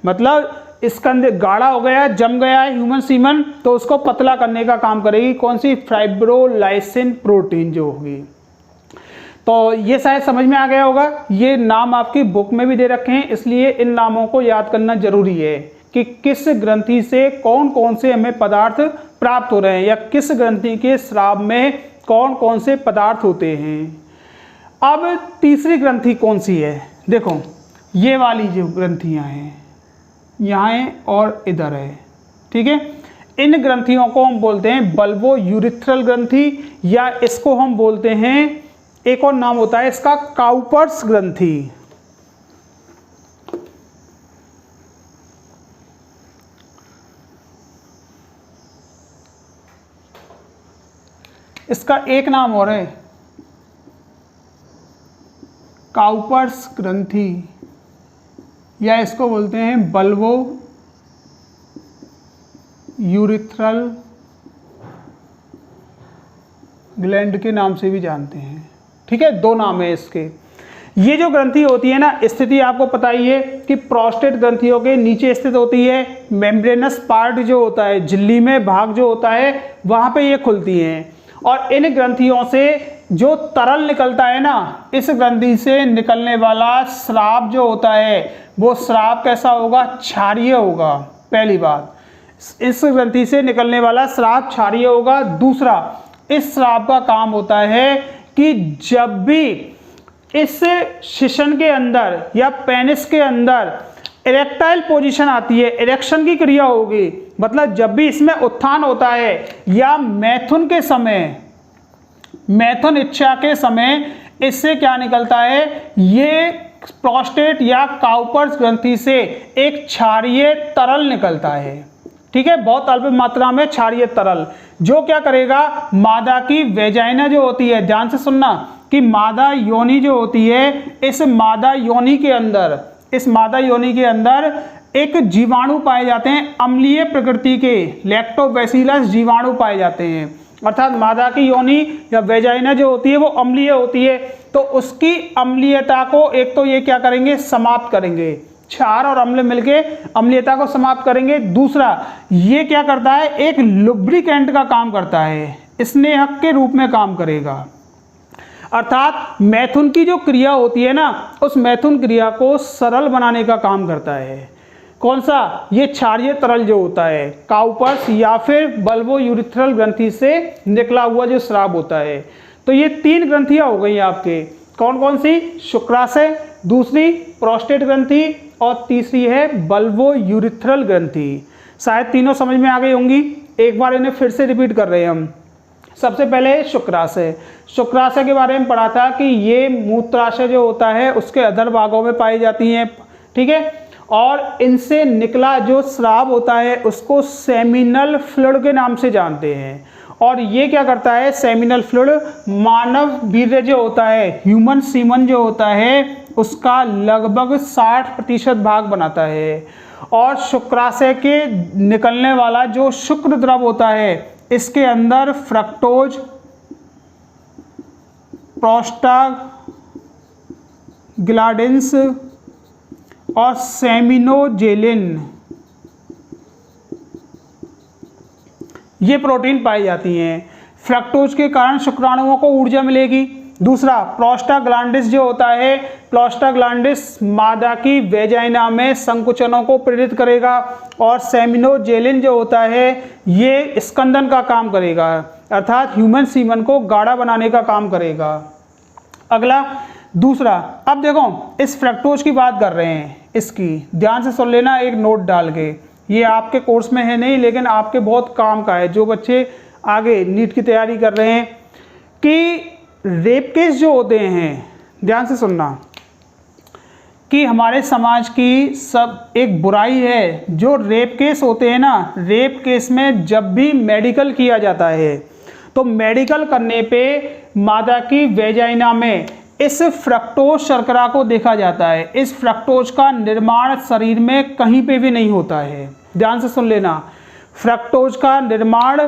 मतलब स्कंदित गाढ़ा हो गया, जम गया है ह्यूमन सीमन, तो उसको पतला करने का काम करेगी कौन सी, फाइब्रोलाइसिन प्रोटीन जो होगी। तो ये शायद समझ में आ गया होगा। ये नाम आपकी बुक में भी दे रखे हैं, इसलिए इन नामों को याद करना जरूरी है कि किस ग्रंथि से कौन कौन से हमें पदार्थ प्राप्त हो रहे हैं या किस ग्रंथि के स्राव में कौन कौन से पदार्थ होते हैं। अब तीसरी ग्रंथि कौन सी है, देखो ये वाली जो ग्रंथियां हैं यहाँ है और इधर है, ठीक है। इन ग्रंथियों को हम बोलते हैं बल्बो यूरिथ्रल ग्रंथि या इसको हम बोलते हैं, एक और नाम होता है इसका काउपर्स ग्रंथि। इसका एक नाम और है काउपर्स ग्रंथि या इसको बोलते हैं बल्बो यूरिथ्रल ग्लैंड के नाम से भी जानते हैं, ठीक है। दो नाम है इसके। ये जो ग्रंथि होती है ना, स्थिति आपको पता ही है कि प्रोस्टेट ग्रंथियों के नीचे स्थित होती है। मेम्ब्रेनस पार्ट जो होता है, झिल्ली में भाग जो होता है, वहाँ पे ये खुलती हैं। और इन ग्रंथियों से जो तरल निकलता है ना, इस ग्रंथि से निकलने वाला स्राव जो होता है वो स्राव कैसा होगा, क्षारीय होगा। पहली बात, इस ग्रंथि से निकलने वाला स्राव क्षारीय होगा। दूसरा, इस स्राव का काम होता है कि जब भी इस शिशन के अंदर या पेनिस के अंदर इरेक्टाइल पोजीशन आती है, इरेक्शन की क्रिया होगी, मतलब जब भी इसमें उत्थान होता है या मैथुन के समय, मैथुन इच्छा के समय इससे क्या निकलता है, ये प्रोस्टेट या काउपर्स ग्रंथि से एक क्षारीय तरल निकलता है, ठीक है। बहुत अल्प मात्रा में क्षारीय तरल, जो क्या करेगा, मादा की वेजाइना जो होती है, ध्यान से सुनना कि मादा योनि जो होती है, इस मादा योनि के अंदर, इस मादा योनि के अंदर एक जीवाणु पाए जाते हैं, अम्लीय प्रकृति के लैक्टोबैसिलस जीवाणु पाए जाते हैं। अर्थात मादा की योनि या वेजाइना जो होती है वो अम्लीय होती है, तो उसकी अम्लीयता को एक तो ये क्या करेंगे, समाप्त करेंगे, क्षार और अम्ल मिलके अम्लीयता को समाप्त करेंगे। दूसरा, ये क्या करता है, एक लुब्रिकेंट का काम करता है, स्नेहक के रूप में काम करेगा। अर्थात मैथुन की जो क्रिया होती है ना, उस मैथुन क्रिया को सरल बनाने का काम करता है। कौन सा, ये क्षारीय तरल जो होता है, काउपर्स या फिर बल्बो यूरिथ्रल ग्रंथि से निकला हुआ जो स्राव होता है। तो ये तीन ग्रंथियां हो गई आपके, कौन कौन सी, शुक्राशय, दूसरी प्रोस्टेट ग्रंथि और तीसरी है बल्बो यूरिथ्रल ग्रंथि। शायद तीनों समझ में आ गई होंगी, एक बार इन्हें फिर से रिपीट कर रहे हैं हम। सबसे पहले शुक्राशय। शुक्राशय के बारे में पढ़ा था कि ये मूत्राशय जो होता है उसके अधर भागों में पाई जाती हैं, ठीक है। और इनसे निकला जो स्राव होता है उसको सेमिनल फ्लूइड के नाम से जानते हैं। और ये क्या करता है, सेमिनल फ्लूइड मानव वीर्य जो होता है, ह्यूमन सीमन जो होता है, उसका लगभग 60% भाग बनाता है। और शुक्राशय के निकलने वाला जो शुक्र द्रव होता है, इसके अंदर फ्रक्टोज, प्रोस्टाग्लैंडिन्स और सेमिनोजेलिन, ये प्रोटीन पाई जाती हैं। फ्रक्टोज के कारण शुक्राणुओं को ऊर्जा मिलेगी। दूसरा, प्रोस्टाग्लैंडिस जो होता है, प्रोस्टाग्लैंडिस मादा की वेजाइना में संकुचनों को प्रेरित करेगा। और सेमिनोजेलिन जो होता है ये स्कंदन का काम करेगा, अर्थात ह्यूमन सीमन को गाढ़ा बनाने का काम करेगा। अगला, दूसरा, अब देखो इस फ्रक्टोज की बात कर रहे हैं, इसकी ध्यान से सुन लेना एक नोट डाल के, ये आपके कोर्स में है नहीं लेकिन आपके बहुत काम का है, जो बच्चे आगे नीट की तैयारी कर रहे हैं, कि रेप केस जो होते हैं, ध्यान से सुनना, कि हमारे समाज की सब एक बुराई है, जो रेप केस होते हैं ना, रेप केस में जब भी मेडिकल किया जाता है तो मेडिकल करने पे मादा की वेजाइना में इस फ्रक्टोज शर्करा को देखा जाता है। इस फ्रक्टोज का निर्माण शरीर में कहीं पे भी नहीं होता है, ध्यान से सुन लेना, फ्रक्टोज का निर्माण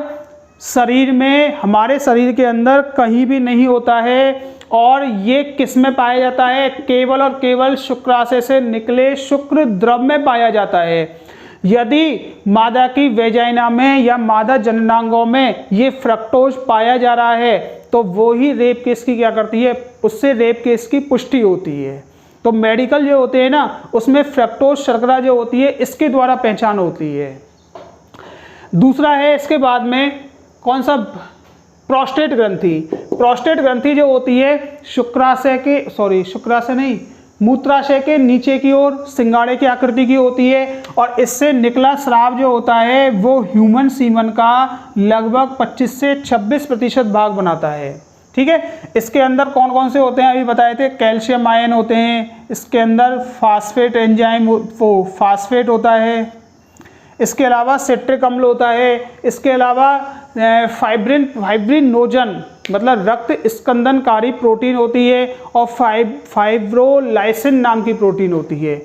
शरीर में, हमारे शरीर के अंदर कहीं भी नहीं होता है। और ये किस में पाया जाता है, केवल और केवल शुक्राशय से निकले शुक्र द्रव में पाया जाता है। यदि मादा की वेजाइना में या मादा जननांगों में ये फ्रक्टोज पाया जा रहा है तो वो ही रेप केस की क्या करती है, उससे रेप केस की पुष्टि होती है। तो मेडिकल जो होते हैं ना उसमें फ्रक्टोज शर्करा जो होती है इसके द्वारा पहचान होती है। दूसरा है इसके बाद में कौन सा, प्रोस्टेट ग्रंथि। प्रोस्टेट ग्रंथि जो होती है शुक्राशय नहीं, मूत्राशय के नीचे की ओर सिंगाड़े की आकृति की होती है और इससे निकला स्राव जो होता है वो ह्यूमन सीमन का लगभग 25 से 26% भाग बनाता है। ठीक है, इसके अंदर कौन कौन से होते हैं अभी बताए थे, कैल्शियम आयन होते हैं, इसके अंदर फास्फेट एंजाइम फास्फेट होता है, इसके अलावा सिट्रिक अम्ल होता है, इसके अलावा फाइब्रिनोजन मतलब रक्त स्कंदनकारी प्रोटीन होती है और फाइब्रोलाइसिन नाम की प्रोटीन होती है।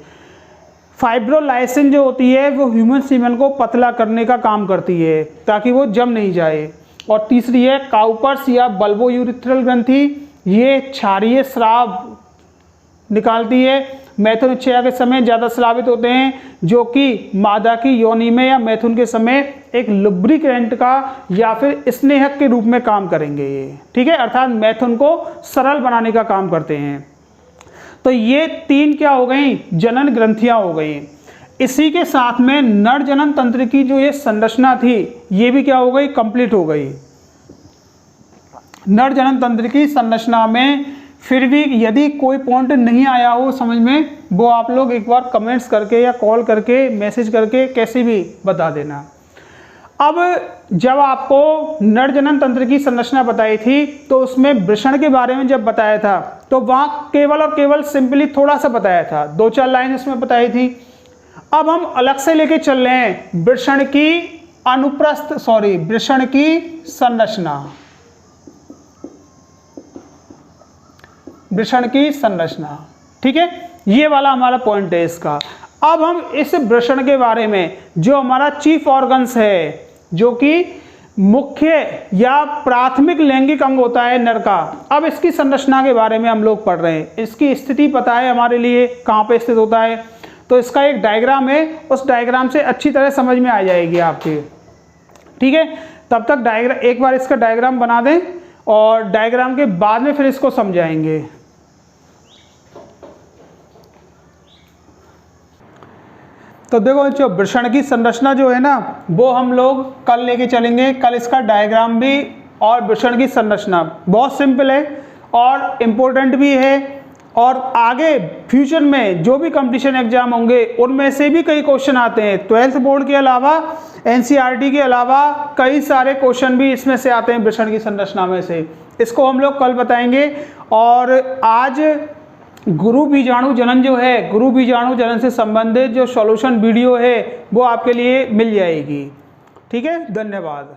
फाइब्रोलाइसिन जो होती है वो ह्यूमन सीमेन को पतला करने का काम करती है ताकि वो जम नहीं जाए। और तीसरी है काउपर्स या बल्बोयूरिथ्रल ग्रंथि, ये क्षारीय स्राव निकालती है। मैथुन इच्छा के समय ज़्यादा स्रावित होते हैं जो कि मादा की योनि में या मैथुन के समय एक लुब्रिकेंट का या फिर स्नेहक के रूप में काम करेंगे ये। ठीक है, अर्थात मैथुन को सरल बनाने का काम करते हैं। तो ये 3 क्या हो गई, जनन ग्रंथियां हो गई। इसी के साथ में नर जनन तंत्र की जो ये संरचना थी ये भी क्या हो गई, कंप्लीट हो गई। नर जनन तंत्र की संरचना में फिर भी यदि कोई पॉइंट नहीं आया हो समझ में, वो आप लोग एक बार कमेंट्स करके या कॉल करके मैसेज करके कैसे भी बता देना। अब जब आपको नर जनन तंत्र की संरचना बताई थी तो उसमें वृषण के बारे में जब बताया था तो वहाँ केवल और केवल सिंपली थोड़ा सा बताया था, 2-4 लाइन उसमें बताई थी। अब हम अलग से लेके चल रहे हैं वृषण की संरचना। वृषण की संरचना, ठीक है, ये वाला हमारा पॉइंट है इसका। अब हम इस वृषण के बारे में जो हमारा चीफ ऑर्गन्स है, जो कि मुख्य या प्राथमिक लैंगिक अंग होता है नर का, अब इसकी संरचना के बारे में हम लोग पढ़ रहे हैं। इसकी स्थिति पता है हमारे लिए कहाँ पे स्थित होता है, तो इसका एक डायग्राम है, उस डायग्राम से अच्छी तरह समझ में आ जाएगी आपके। ठीक है, तब तक डायग्राम एक बार इसका डायग्राम बना दें और डायग्राम के बाद में फिर इसको समझाएंगे। तो देखो जो वृषण की संरचना जो है ना वो हम लोग कल लेके चलेंगे, कल इसका डायग्राम भी और वृषण की संरचना बहुत सिंपल है और इम्पोर्टेंट भी है। और आगे फ्यूचर में जो भी कंपटीशन एग्जाम होंगे उनमें से भी कई क्वेश्चन आते हैं। 12th बोर्ड के अलावा एनसीईआरटी के अलावा कई सारे क्वेश्चन भी इसमें से आते हैं वृषण की संरचना में से। इसको हम लोग कल बताएंगे। और आज गुरु बीजाणु जनन जो है, गुरु बीजाणु जनन से संबंधित जो सॉल्यूशन वीडियो है वो आपके लिए मिल जाएगी। ठीक है, धन्यवाद।